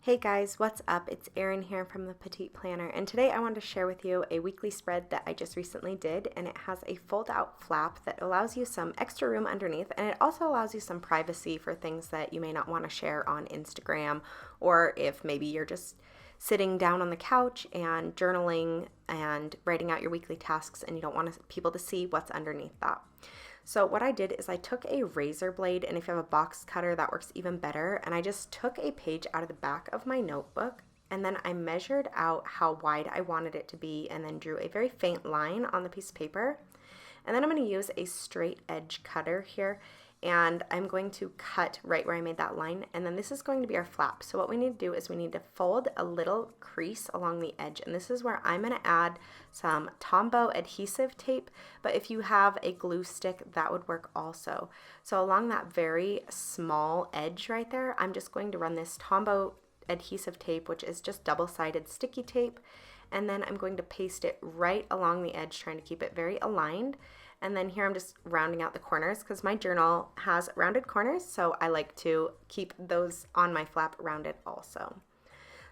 Hey guys, what's up? It's Erin here from the Petite Planner, and today I wanted to share with you a weekly spread that I just recently did, and it has a fold-out flap that allows you some extra room underneath, and it also allows you some privacy for things that you may not want to share on Instagram, or if maybe you're just sitting down on the couch and journaling and writing out your weekly tasks and you don't want people to see what's underneath that. So what I did is I took a razor blade, and if you have a box cutter, that works even better. And I just took a page out of the back of my notebook, and then I measured out how wide I wanted it to be and then drew a very faint line on the piece of paper. And then I'm going to use a straight edge cutter here, and I'm going to cut right where I made that line, and then this is going to be our flap. So what we need to do is we need to fold a little crease along the edge, and this is where I'm going to add some Tombow adhesive tape, but if you have a glue stick, that would work also. So along that very small edge right there, I'm just going to run this Tombow adhesive tape, which is just double-sided sticky tape, and then I'm going to paste it right along the edge, trying to keep it very aligned. And then here I'm just rounding out the corners because my journal has rounded corners, so I like to keep those on my flap rounded also.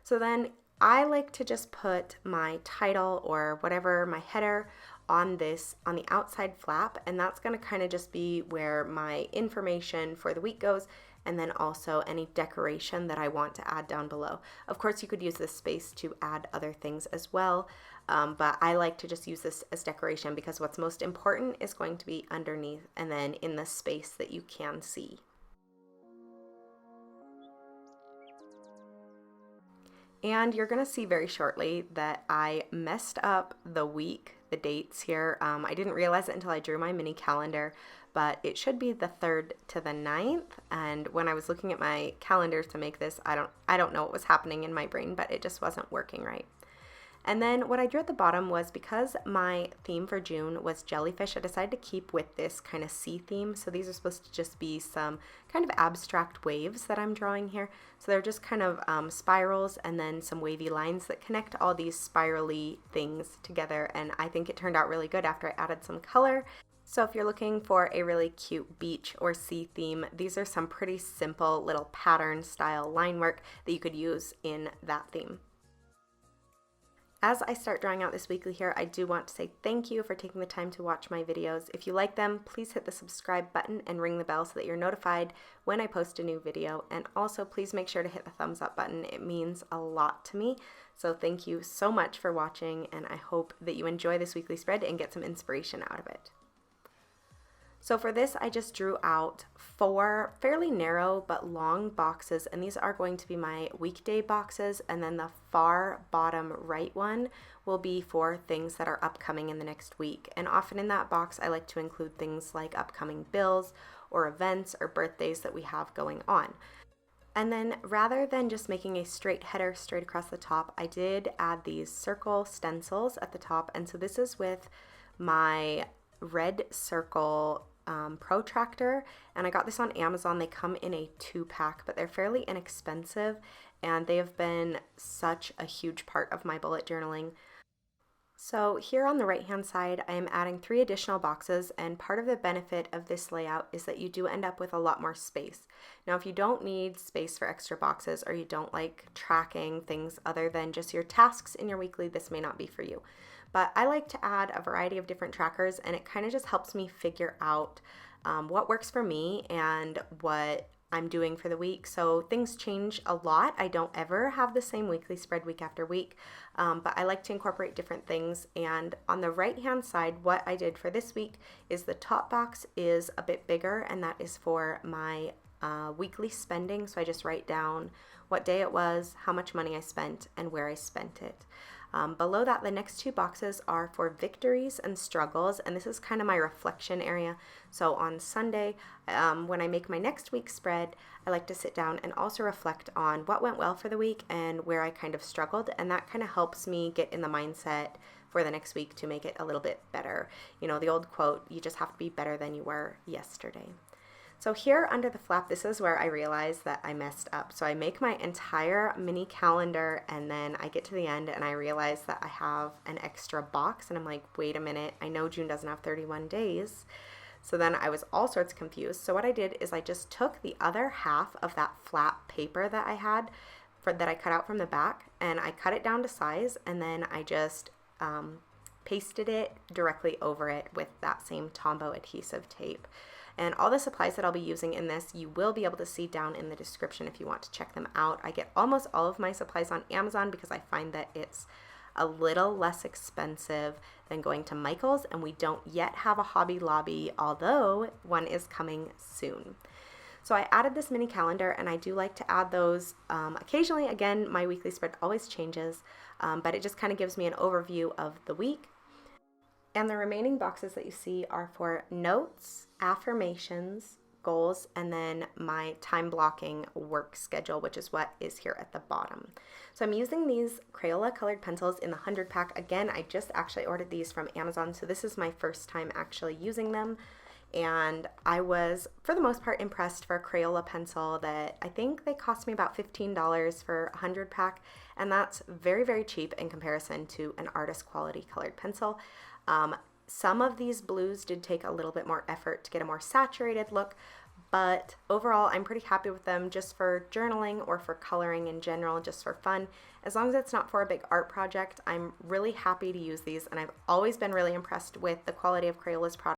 So then I like to just put my title or whatever, my header, on the outside flap, and that's going to kind of just be where my information for the week goes, and then also any decoration that I want to add down below. Of course, you could use this space to add other things as well, but I like to just use this as decoration because what's most important is going to be underneath and then in the space that you can see. And you're going to see very shortly that I messed up the week, the dates here. I didn't realize it until I drew my mini calendar, but it should be the 3rd to the 9th. And when I was looking at my calendar to make this, I don't know what was happening in my brain, but it just wasn't working right. And then what I drew at the bottom was, because my theme for June was jellyfish, I decided to keep with this kind of sea theme. So these are supposed to just be some kind of abstract waves that I'm drawing here. So they're just kind of spirals and then some wavy lines that connect all these spirally things together. And I think it turned out really good after I added some color. So if you're looking for a really cute beach or sea theme, these are some pretty simple little pattern style line work that you could use in that theme. As I start drawing out this weekly here, I do want to say thank you for taking the time to watch my videos. If you like them, please hit the subscribe button and ring the bell so that you're notified when I post a new video. And also, please make sure to hit the thumbs up button. It means a lot to me. So thank you so much for watching, and I hope that you enjoy this weekly spread and get some inspiration out of it. So for this, I just drew out 4 fairly narrow but long boxes, and these are going to be my weekday boxes, and then the far bottom right one will be for things that are upcoming in the next week. And often in that box, I like to include things like upcoming bills or events or birthdays that we have going on. And then rather than just making a straight header straight across the top, I did add these circle stencils at the top, and so this is with my red circle protractor, and I got this on Amazon. They come in a 2-pack, but they're fairly inexpensive, and they have been such a huge part of my bullet journaling. So here on the right hand side, I am adding 3 additional boxes, and part of the benefit of this layout is that you do end up with a lot more space. Now if you don't need space for extra boxes, or you don't like tracking things other than just your tasks in your weekly, this may not be for you. But I like to add a variety of different trackers, and it kind of just helps me figure out what works for me and what I'm doing for the week. So things change a lot. I don't ever have the same weekly spread week after week, but I like to incorporate different things. And on the right hand side, what I did for this week is the top box is a bit bigger, and that is for my weekly spending. So I just write down what day it was, how much money I spent, and where I spent it. Below that, the next 2 boxes are for victories and struggles, and this is kind of my reflection area. So on Sunday, when I make my next week's spread, I like to sit down and also reflect on what went well for the week and where I kind of struggled, and that kind of helps me get in the mindset for the next week to make it a little bit better. You know, the old quote, you just have to be better than you were yesterday. So here under the flap, this is where I realize that I messed up. So I make my entire mini calendar, and then I get to the end and I realize that I have an extra box, and I'm like, wait a minute, I know June doesn't have 31 days. So then I was all sorts confused. So what I did is I just took the other half of that flap paper that I had that I cut out from the back, and I cut it down to size, and then I just pasted it directly over it with that same Tombow adhesive tape. And all the supplies that I'll be using in this, you will be able to see down in the description if you want to check them out. I get almost all of my supplies on Amazon because I find that it's a little less expensive than going to Michael's, and we don't yet have a Hobby Lobby, although one is coming soon. So I added this mini calendar, and I do like to add those occasionally. Again, my weekly spread always changes, but it just kind of gives me an overview of the week. And the remaining boxes that you see are for notes, affirmations, goals, and then my time blocking work schedule, which is what is here at the bottom. So I'm using these Crayola colored pencils in the 100 pack. Again, I just actually ordered these from Amazon, so this is my first time actually using them. And I was, for the most part, impressed for a Crayola pencil that I think they cost me about $15 for a 100 pack, and that's very, very cheap in comparison to an artist quality colored pencil. Some of these blues did take a little bit more effort to get a more saturated look, but overall I'm pretty happy with them just for journaling or for coloring in general, just for fun. As long as it's not for a big art project, I'm really happy to use these, and I've always been really impressed with the quality of Crayola's products.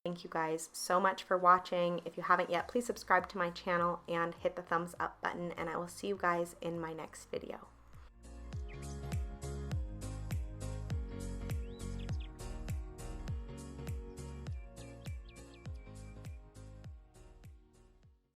Thank you guys so much for watching. If you haven't yet, please subscribe to my channel and hit the thumbs up button, and I will see you guys in my next video.